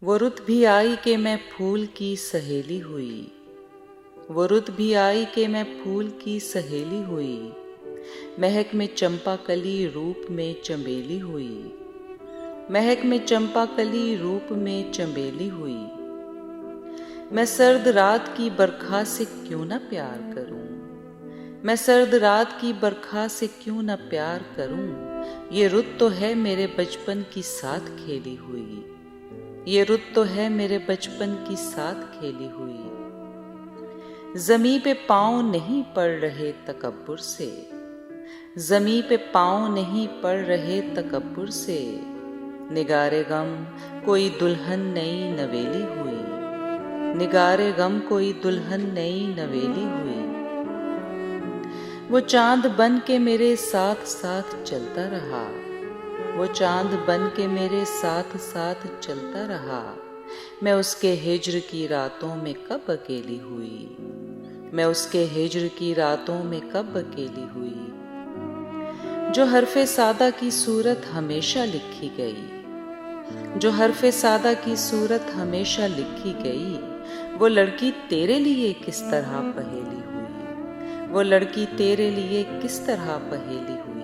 वो रुत भी आई कि मैं फूल की सहेली हुई। वो रुत भी आई कि मैं फूल की सहेली हुई। महक में चंपा कली रूप में चंबेली हुई। महक में चंपा कली रूप में चंबेली हुई। मैं सर्द रात की बरखा से क्यों न प्यार करूं। मैं सर्द रात की बरखा से क्यों न प्यार करूं। ये रुत तो है मेरे बचपन की साथ खेली हुई। ये रुत तो है मेरे बचपन की साथ खेली हुई। ज़मीं पे पाँव नहीं पड़ रहे तकब्बुर से। ज़मीं पे पाँव नहीं पड़ रहे तकब्बुर से। निगारे गम कोई दुल्हन नई नवेली हुई। निगारे गम कोई दुल्हन नई नवेली हुई। वो चांद बन के मेरे साथ साथ चलता रहा। वो चांद बन के मेरे साथ साथ चलता रहा। मैं उसके हिज्र की रातों में कब अकेली हुई। मैं उसके हिज्र की रातों में कब अकेली हुई। जो हरफे सादा की सूरत हमेशा लिखी गई। जो हरफे सादा की सूरत हमेशा लिखी गई। वो लड़की तेरे लिए किस तरह पहेली हुई। वो लड़की तेरे लिए किस तरह पहेली हुई।